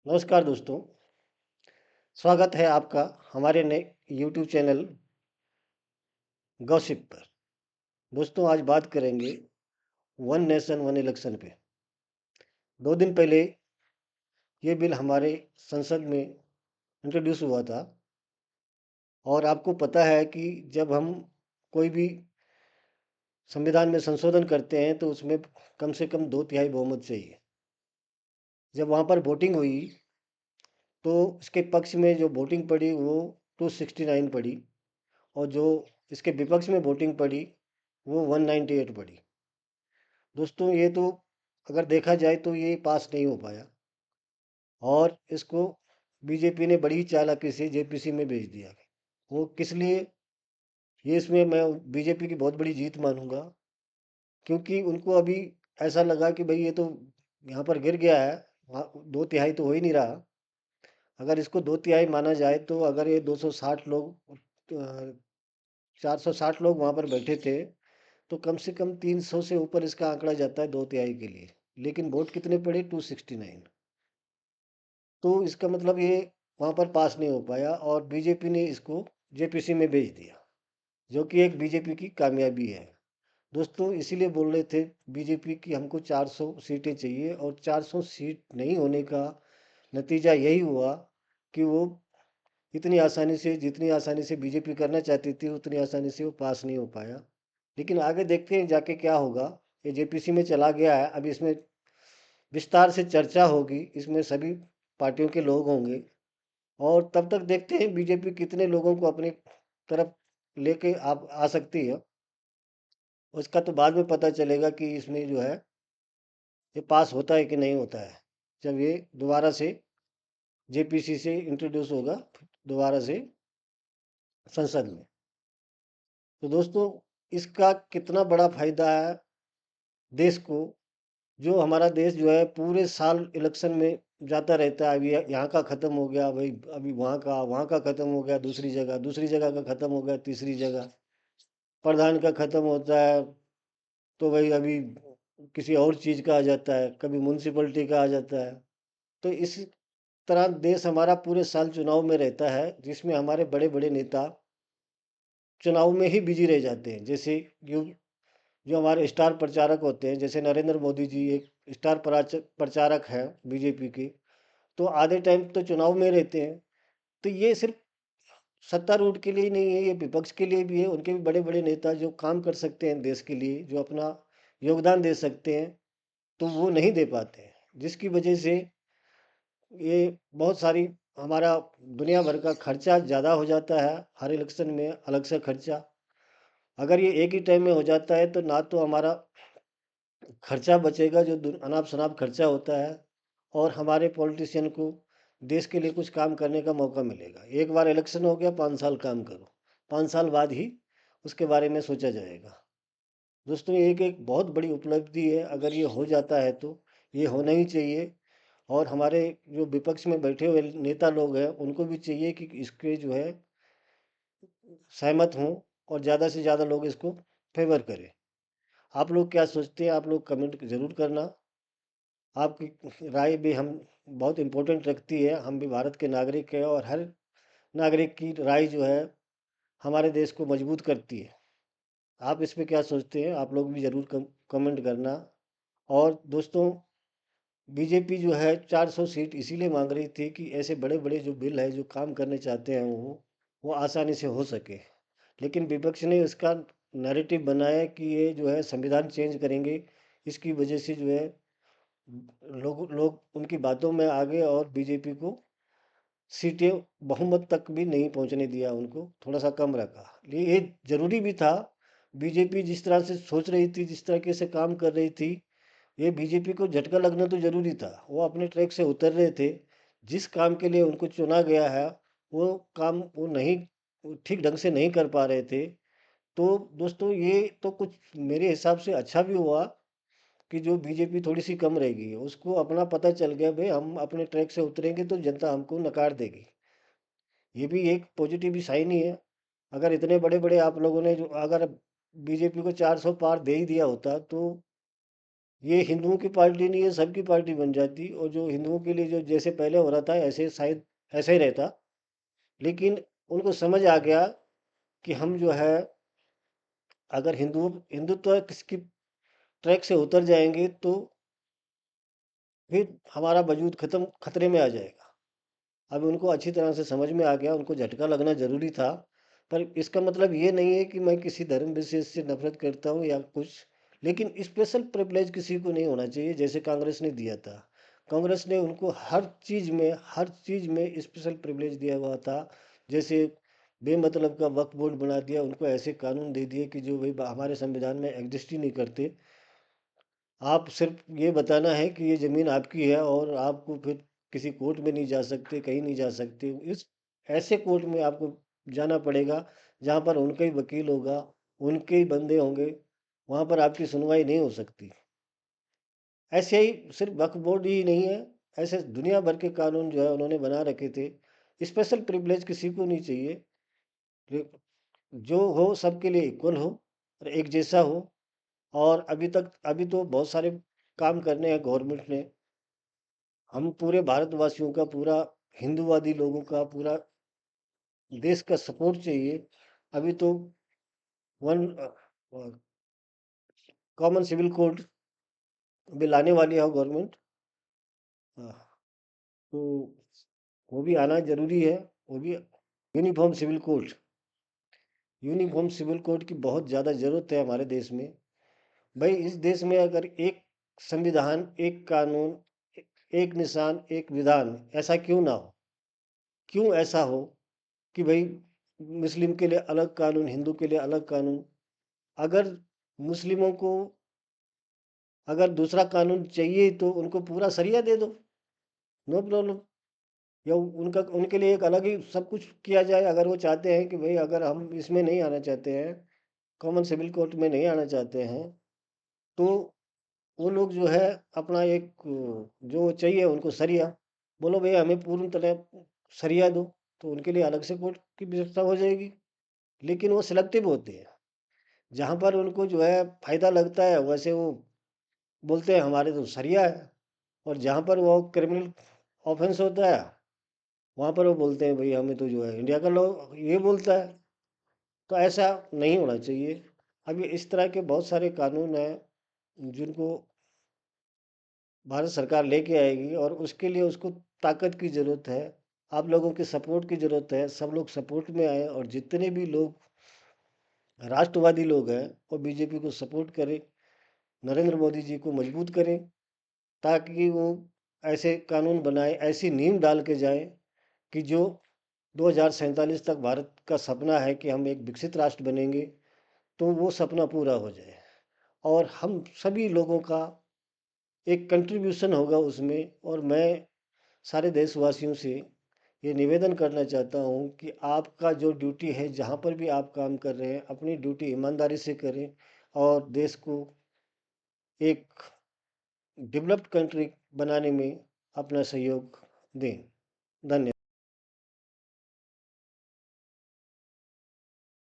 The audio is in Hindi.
नमस्कार दोस्तों, स्वागत है आपका हमारे नए यूट्यूब चैनल गॉसिप पर। दोस्तों आज बात करेंगे वन नेशन वन इलेक्शन पे। 2 दिन पहले ये बिल हमारे संसद में इंट्रोड्यूस हुआ था और आपको पता है कि जब हम कोई भी संविधान में संशोधन करते हैं तो उसमें कम से कम 2/3 बहुमत चाहिए। जब वहाँ पर वोटिंग हुई तो इसके पक्ष में जो वोटिंग पड़ी वो 269 पड़ी और जो इसके विपक्ष में वोटिंग पड़ी वो 198 पड़ी। दोस्तों ये तो अगर देखा जाए तो ये पास नहीं हो पाया और इसको बीजेपी ने बड़ी चालाकी से जेपीसी में भेज दिया। वो किस लिए, ये इसमें मैं बीजेपी की बहुत बड़ी जीत मानूंगा, क्योंकि उनको अभी ऐसा लगा कि भाई ये तो यहाँ पर गिर गया है। 2/3 तो हो ही नहीं रहा। अगर इसको 2/3 माना जाए तो अगर ये 260 लोग 460 लोग वहाँ पर बैठे थे तो कम से कम 300 से ऊपर इसका आंकड़ा जाता है 2/3 के लिए। लेकिन वोट कितने पड़े? 269। तो इसका मतलब ये वहाँ पर पास नहीं हो पाया और बीजेपी ने इसको जेपीसी में भेज दिया, जो कि एक बीजेपी की कामयाबी है। दोस्तों इसीलिए बोल रहे थे बीजेपी की हमको 400 सीटें चाहिए और 400 सीट नहीं होने का नतीजा यही हुआ कि वो इतनी आसानी से, जितनी आसानी से बीजेपी करना चाहती थी उतनी आसानी से वो पास नहीं हो पाया। लेकिन आगे देखते हैं जाके क्या होगा। ये जेपीसी में चला गया है, अब इसमें विस्तार से चर्चा होगी, इसमें सभी पार्टियों के लोग होंगे और तब तक देखते हैं बीजेपी कितने लोगों को अपनी तरफ लेके आप आ सकती है। उसका तो बाद में पता चलेगा कि इसमें जो है ये पास होता है कि नहीं होता है, जब ये दोबारा से जेपीसी से इंट्रोड्यूस होगा दोबारा से संसद में। तो दोस्तों इसका कितना बड़ा फायदा है देश को। जो हमारा देश जो है पूरे साल इलेक्शन में जाता रहता है, अभी यहाँ का ख़त्म हो गया भाई, अभी वहाँ का ख़त्म हो गया, दूसरी जगह का ख़त्म हो गया, तीसरी जगह प्रधान का ख़त्म होता है तो भाई अभी किसी और चीज़ का आ जाता है, कभी म्यूनसिपलिटी का आ जाता है। तो इस तरह देश हमारा पूरे साल चुनाव में रहता है, जिसमें हमारे बड़े बड़े नेता चुनाव में ही बिजी रह जाते हैं। जैसे जो जो हमारे स्टार प्रचारक होते हैं, जैसे नरेंद्र मोदी जी एक स्टार प्रचारक हैं बीजेपी के, तो आधे टाइम तो चुनाव में रहते हैं। तो ये सिर्फ सत्तारूढ़ के लिए ही नहीं है, ये विपक्ष के लिए भी है। उनके भी बड़े बड़े नेता जो काम कर सकते हैं देश के लिए, जो अपना योगदान दे सकते हैं, तो वो नहीं दे पाते हैं, जिसकी वजह से ये बहुत सारी हमारा दुनिया भर का खर्चा ज़्यादा हो जाता है। हर इलेक्शन में अलग से खर्चा, अगर ये एक ही टाइम में हो जाता है तो ना तो हमारा खर्चा बचेगा जो अनाप शनाप खर्चा होता है, और हमारे पॉलिटिशियन को देश के लिए कुछ काम करने का मौका मिलेगा। एक बार इलेक्शन हो गया, 5 साल काम करो, 5 साल बाद ही उसके बारे में सोचा जाएगा। दोस्तों ये एक बहुत बड़ी उपलब्धि है, अगर ये हो जाता है तो ये होना ही चाहिए। और हमारे जो विपक्ष में बैठे हुए नेता लोग हैं उनको भी चाहिए कि इसके जो है सहमत हों और ज़्यादा से ज़्यादा लोग इसको फेवर करें। आप लोग क्या सोचते हैं? आप लोग कमेंट ज़रूर करना। आपकी राय भी हम बहुत इम्पोर्टेंट रखती है। हम भी भारत के नागरिक हैं और हर नागरिक की राय जो है हमारे देश को मजबूत करती है। आप इस पे क्या सोचते हैं? आप लोग भी ज़रूर कमेंट करना। और दोस्तों बीजेपी जो है 400 सीट इसीलिए मांग रही थी कि ऐसे बड़े बड़े जो बिल है जो काम करने चाहते हैं वो आसानी से हो सके। लेकिन विपक्ष ने इसका नैरेटिव बनाया कि ये जो है संविधान चेंज करेंगे, इसकी वजह से जो है लोग लोग उनकी बातों में आ गए और बीजेपी को सीटें बहुमत तक भी नहीं पहुंचने दिया, उनको थोड़ा सा कम रखा। ये जरूरी भी था। बीजेपी जिस तरह से सोच रही थी, जिस तरीके से काम कर रही थी, ये बीजेपी को झटका लगना तो जरूरी था। वो अपने ट्रैक से उतर रहे थे। जिस काम के लिए उनको चुना गया है वो काम वो नहीं, वो ठीक ढंग से नहीं कर पा रहे थे। तो दोस्तों ये तो कुछ मेरे हिसाब से अच्छा भी हुआ कि जो बीजेपी थोड़ी सी कम रहेगी, उसको अपना पता चल गया भाई हम अपने ट्रैक से उतरेंगे तो जनता हमको नकार देगी। ये भी एक पॉजिटिव साइन ही है। अगर इतने बड़े बड़े आप लोगों ने जो, अगर बीजेपी को 400 पार दे ही दिया होता तो ये हिंदुओं की पार्टी नहीं है, सबकी पार्टी बन जाती और जो हिंदुओं के लिए जो जैसे पहले हो रहा था ऐसे शायद ऐसा ही रहता। लेकिन उनको समझ आ गया कि हम जो है अगर हिंदुत्व किसकी ट्रैक से उतर जाएंगे तो फिर हमारा वजूद खतरे में आ जाएगा। अब उनको अच्छी तरह से समझ में आ गया, उनको झटका लगना ज़रूरी था। पर इसका मतलब ये नहीं है कि मैं किसी धर्म विशेष से नफ़रत करता हूँ या कुछ। लेकिन स्पेशल प्रिविलेज किसी को नहीं होना चाहिए, जैसे कांग्रेस ने दिया था। कांग्रेस ने उनको हर चीज़ में स्पेशल प्रिविलेज दिया हुआ था। जैसे बेमतलब का वक्फ बोर्ड बना दिया, उनको ऐसे कानून दे दिए कि जो भाई हमारे संविधान में एग्जिस्ट ही नहीं करते। आप सिर्फ ये बताना है कि ये ज़मीन आपकी है और आपको फिर किसी कोर्ट में नहीं जा सकते, कहीं नहीं जा सकते। इस ऐसे कोर्ट में आपको जाना पड़ेगा जहाँ पर उनका ही वकील होगा, उनके ही बंदे होंगे, वहाँ पर आपकी सुनवाई नहीं हो सकती। ऐसे ही सिर्फ वक्फ बोर्ड ही नहीं है, ऐसे दुनिया भर के कानून जो है उन्होंने बना रखे थे। स्पेशल प्रिविलेज किसी को नहीं चाहिए। जो जो हो सबके लिए इक्वल हो और एक जैसा हो। और अभी तो बहुत सारे काम करने हैं गवर्नमेंट ने। हम पूरे भारतवासियों का, पूरा हिंदूवादी लोगों का, पूरा देश का सपोर्ट चाहिए। अभी तो वन कॉमन सिविल कोड भी लाने वाली है गवर्नमेंट। तो वो भी आना जरूरी है। वो भी uniform civil code. Uniform civil code की बहुत ज़्यादा ज़रूरत है हमारे देश में। भाई इस देश में अगर एक संविधान, एक कानून, एक निशान, एक विधान, ऐसा क्यों ना हो? क्यों ऐसा हो कि भाई मुस्लिम के लिए अलग कानून, हिंदू के लिए अलग कानून? अगर मुस्लिमों को अगर दूसरा कानून चाहिए तो उनको पूरा सरिया दे दो, नो प्रॉब्लम। या उनके लिए एक अलग ही सब कुछ किया जाए। अगर वो चाहते हैं कि भाई अगर हम इसमें नहीं आना चाहते हैं, कॉमन सिविल कोर्ट में नहीं आना चाहते हैं, तो वो लोग जो है अपना एक जो चाहिए उनको सरिया, बोलो भाई हमें पूर्ण तरह सरिया दो, तो उनके लिए अलग से कोर्ट की व्यवस्था हो जाएगी। लेकिन वो सिलेक्टिव होते हैं। जहाँ पर उनको जो है फ़ायदा लगता है वैसे वो बोलते हैं हमारे तो सरिया है। और जहाँ पर वो क्रिमिनल ऑफेंस होता है वहाँ पर वो बोलते हैं भाई हमें तो जो है इंडिया का लॉ ये बोलता है। तो ऐसा नहीं होना चाहिए। अभी इस तरह के बहुत सारे कानून हैं जिनको भारत सरकार लेके आएगी और उसके लिए उसको ताकत की ज़रूरत है। आप लोगों के सपोर्ट की ज़रूरत है। सब लोग सपोर्ट में आए और जितने भी लोग राष्ट्रवादी लोग हैं वो बीजेपी को सपोर्ट करें, नरेंद्र मोदी जी को मजबूत करें, ताकि वो ऐसे कानून बनाए, ऐसी नींव डाल के जाए कि जो 2047 तक भारत का सपना है कि हम एक विकसित राष्ट्र बनेंगे, तो वो सपना पूरा हो जाए। और हम सभी लोगों का एक कंट्रीब्यूशन होगा उसमें। और मैं सारे देशवासियों से ये निवेदन करना चाहता हूँ कि आपका जो ड्यूटी है, जहाँ पर भी आप काम कर रहे हैं, अपनी ड्यूटी ईमानदारी से करें और देश को एक डेवलप्ड कंट्री बनाने में अपना सहयोग दें। धन्यवाद।